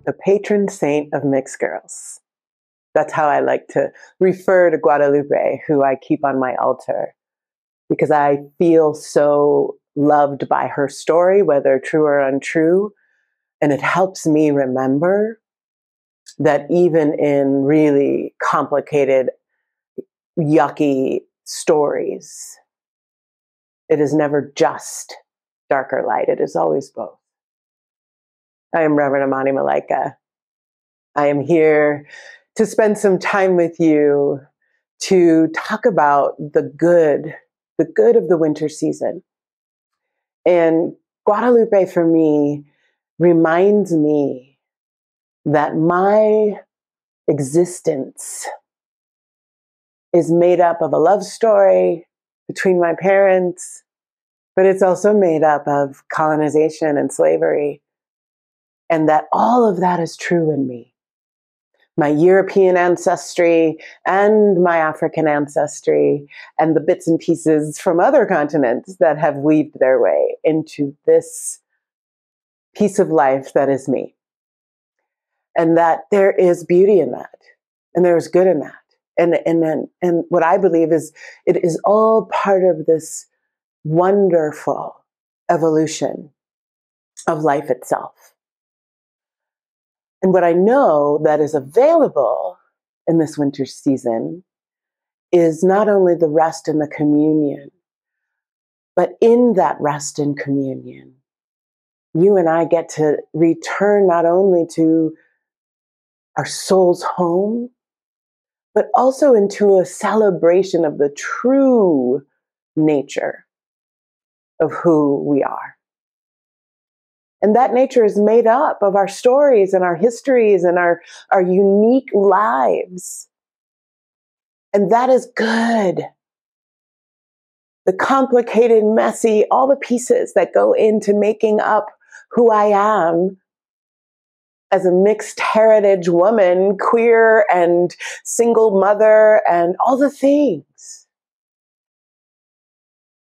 the patron saint of mixed girls. That's how I like to refer to Guadalupe, who I keep on my altar, because I feel so loved by her story, whether true or untrue. And it helps me remember that even in really complicated, yucky stories, it is never just dark or light. It is always both. I am Reverend Amani Malaika. I am here to spend some time with you to talk about the good of the winter season. And Guadalupe, for me, reminds me that my existence is made up of a love story between my parents, but it's also made up of colonization and slavery, and that all of that is true in me. My European ancestry and my African ancestry and the bits and pieces from other continents that have weaved their way into this piece of life that is me. And that there is beauty in that, and there is good in that. And what I believe is it is all part of this wonderful evolution of life itself. And what I know that is available in this winter season is not only the rest and the communion, but in that rest and communion, you and I get to return not only to our soul's home, but also into a celebration of the true nature of who we are. And that nature is made up of our stories and our histories and our unique lives. And that is good. The complicated, messy, all the pieces that go into making up who I am as a mixed heritage woman, queer and single mother, and all the things.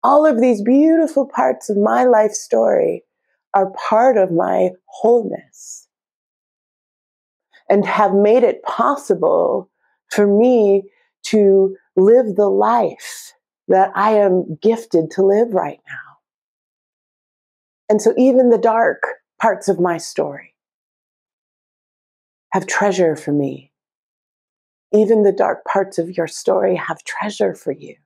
All of these beautiful parts of my life story are part of my wholeness and have made it possible for me to live the life that I am gifted to live right now. And so even the dark parts of my story have treasure for me. Even the dark parts of your story have treasure for you.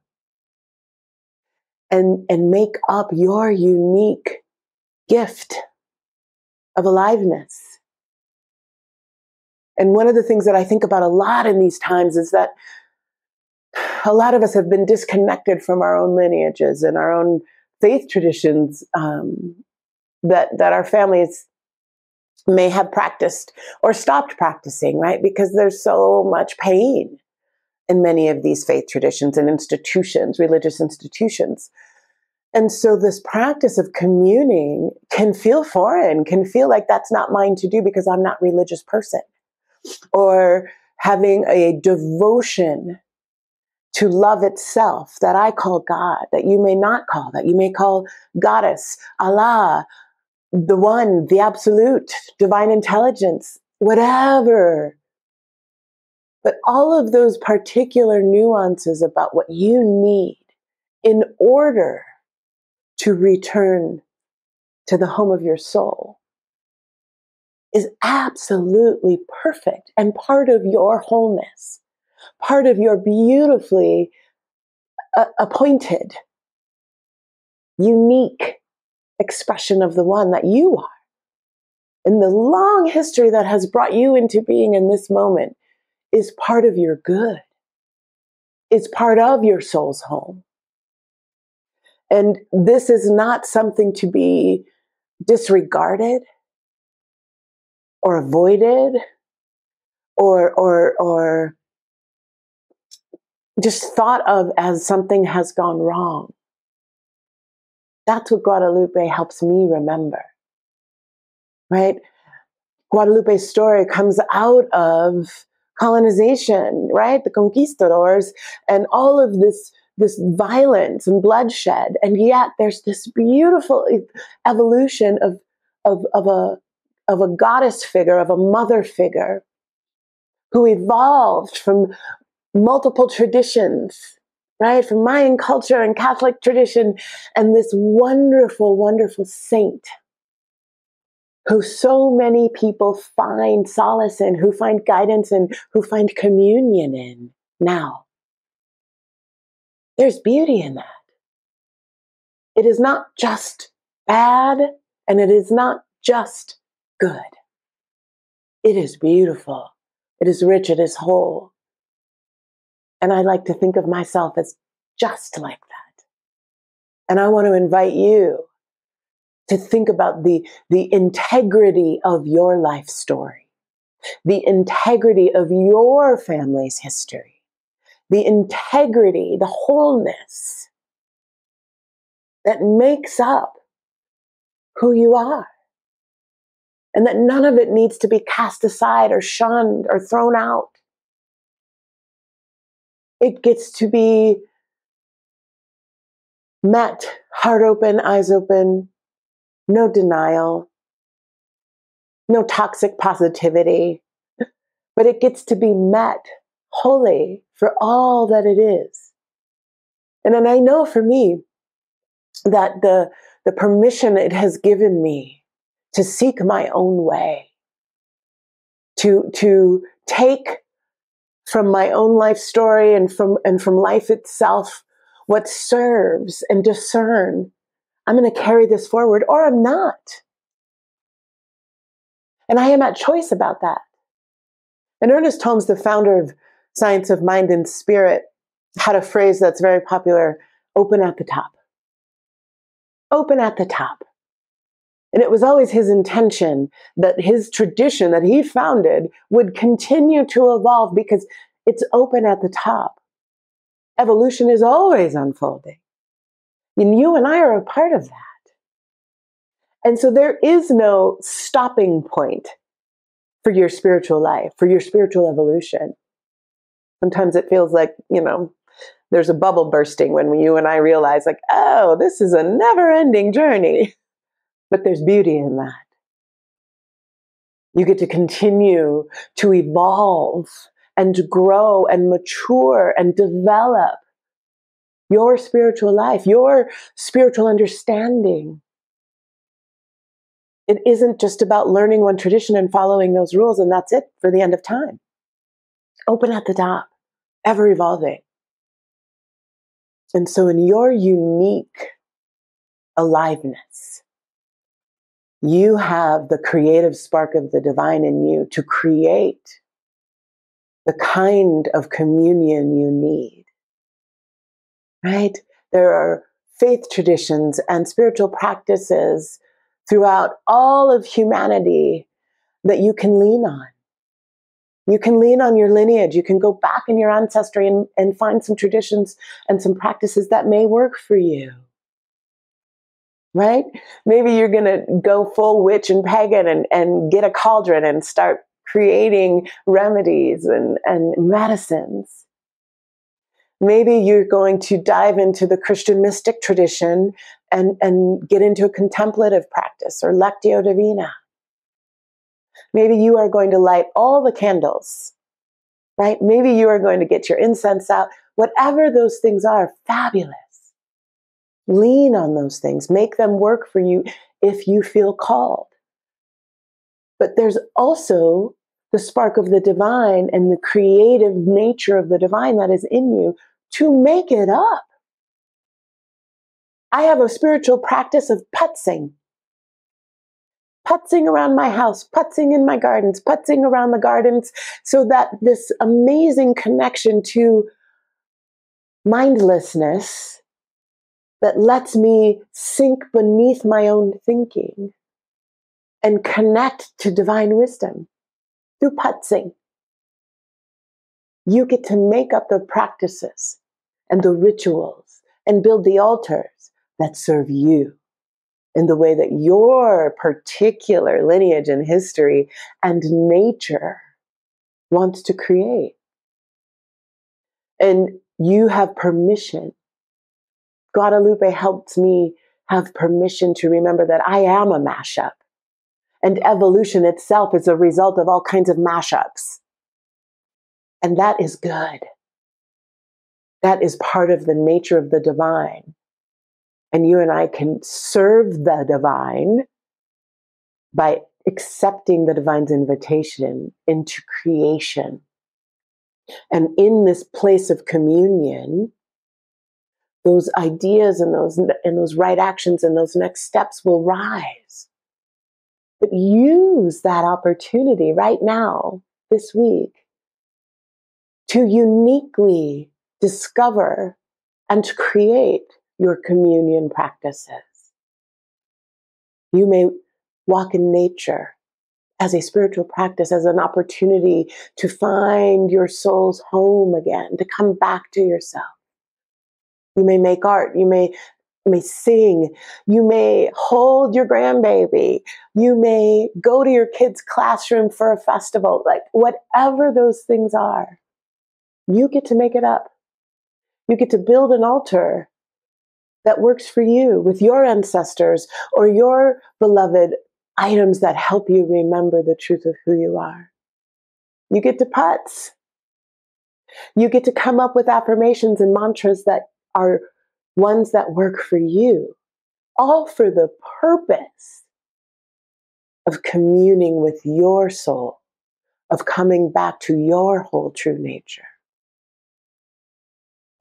And make up your unique gift of aliveness. And one of the things that I think about a lot in these times is that a lot of us have been disconnected from our own lineages and our own faith traditions that our families may have practiced or stopped practicing, right? Because there's so much pain in many of these faith traditions and institutions, religious institutions. And so this practice of communing can feel foreign, can feel like that's not mine to do because I'm not a religious person. Or having a devotion to love itself that I call God, that you may not call, that you may call Goddess, Allah, the One, the Absolute, divine intelligence, whatever. But all of those particular nuances about what you need in order to return to the home of your soul is absolutely perfect and part of your wholeness, part of your beautifully appointed, unique expression of the One that you are. And the long history that has brought you into being in this moment is part of your good. It's part of your soul's home. And this is not something to be disregarded or avoided or just thought of as something has gone wrong. That's what Guadalupe helps me remember, right? Guadalupe's story comes out of colonization, right? The conquistadors and all of this violence and bloodshed. And yet there's this beautiful evolution of of a goddess figure, of a mother figure who evolved from multiple traditions, right? From Mayan culture and Catholic tradition, and this wonderful, wonderful saint who so many people find solace in, who find guidance in, who find communion in now. There's beauty in that. It is not just bad, and it is not just good. It is beautiful. It is rich. It is whole. And I like to think of myself as just like that. And I want to invite you to think about the integrity of your life story, the integrity of your family's history, the integrity, the wholeness that makes up who you are. And that none of it needs to be cast aside or shunned or thrown out. It gets to be met, heart open, eyes open, no denial, no toxic positivity, but it gets to be met wholly for all that it is. And then I know for me that the permission it has given me to seek my own way, to take from my own life story and from life itself what serves and discern, I'm going to carry this forward or I'm not. And I am at choice about that. And Ernest Holmes, the founder of Science of Mind and Spirit, had a phrase that's very popular: open at the top. Open at the top. And it was always his intention that his tradition that he founded would continue to evolve because it's open at the top. Evolution is always unfolding. And you and I are a part of that. And so there is no stopping point for your spiritual life, for your spiritual evolution. Sometimes it feels like, there's a bubble bursting when you and I realize like, oh, this is a never-ending journey. But there's beauty in that. You get to continue to evolve and to grow and mature and develop your spiritual life, your spiritual understanding. It isn't just about learning one tradition and following those rules and that's it for the end of time. Open at the top, ever evolving. And so in your unique aliveness, you have the creative spark of the divine in you to create the kind of communion you need, right? There are faith traditions and spiritual practices throughout all of humanity that you can lean on. You can lean on your lineage. You can go back in your ancestry and find some traditions and some practices that may work for you. Right? Maybe you're going to go full witch and pagan and get a cauldron and start creating remedies and medicines. Maybe you're going to dive into the Christian mystic tradition and get into a contemplative practice or Lectio Divina. Maybe you are going to light all the candles, right? Maybe you are going to get your incense out. Whatever those things are, fabulous. Lean on those things. Make them work for you if you feel called. But there's also the spark of the divine and the creative nature of the divine that is in you to make it up. I have a spiritual practice of putzing. Putzing around my house, putzing in my gardens, putzing around the gardens, so that this amazing connection to mindlessness that lets me sink beneath my own thinking and connect to divine wisdom through putzing. You get to make up the practices and the rituals and build the altars that serve you in the way that your particular lineage and history and nature wants to create. And you have permission. Guadalupe helped me have permission to remember that I am a mashup. And evolution itself is a result of all kinds of mashups. And that is good. That is part of the nature of the divine. And you and I can serve the divine by accepting the divine's invitation into creation. And in this place of communion, those ideas and those right actions and those next steps will rise. But use that opportunity right now, this week, to uniquely discover and to create your communion practices. You may walk in nature as a spiritual practice, as an opportunity to find your soul's home again, to come back to yourself. You may make art, you may sing, you may hold your grandbaby, you may go to your kid's classroom for a festival, like whatever those things are, you get to make it up. You get to build an altar that works for you with your ancestors or your beloved items that help you remember the truth of who you are. You get to putz. You get to come up with affirmations and mantras that are ones that work for you, all for the purpose of communing with your soul, of coming back to your whole true nature.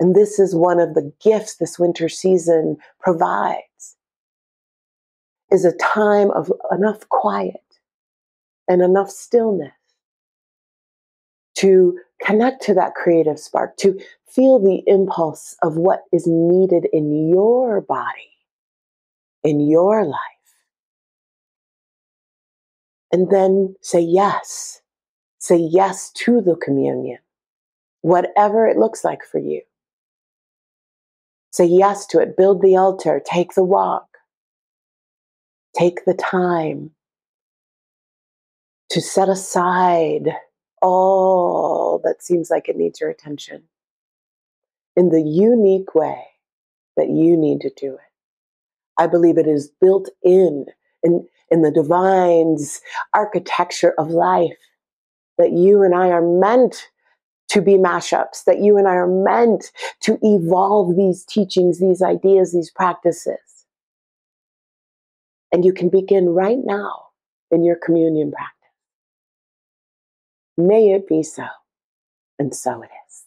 And this is one of the gifts this winter season provides, is a time of enough quiet and enough stillness to connect to that creative spark, to feel the impulse of what is needed in your body, in your life. And then say yes. Say yes to the communion, whatever it looks like for you. Say yes to it. Build the altar. Take the walk. Take the time to set aside all that seems like it needs your attention in the unique way that you need to do it. I believe it is built in the divine's architecture of life, that you and I are meant to be mashups, that you and I are meant to evolve these teachings, these ideas, these practices. And you can begin right now in your communion practice. May it be so, and so it is.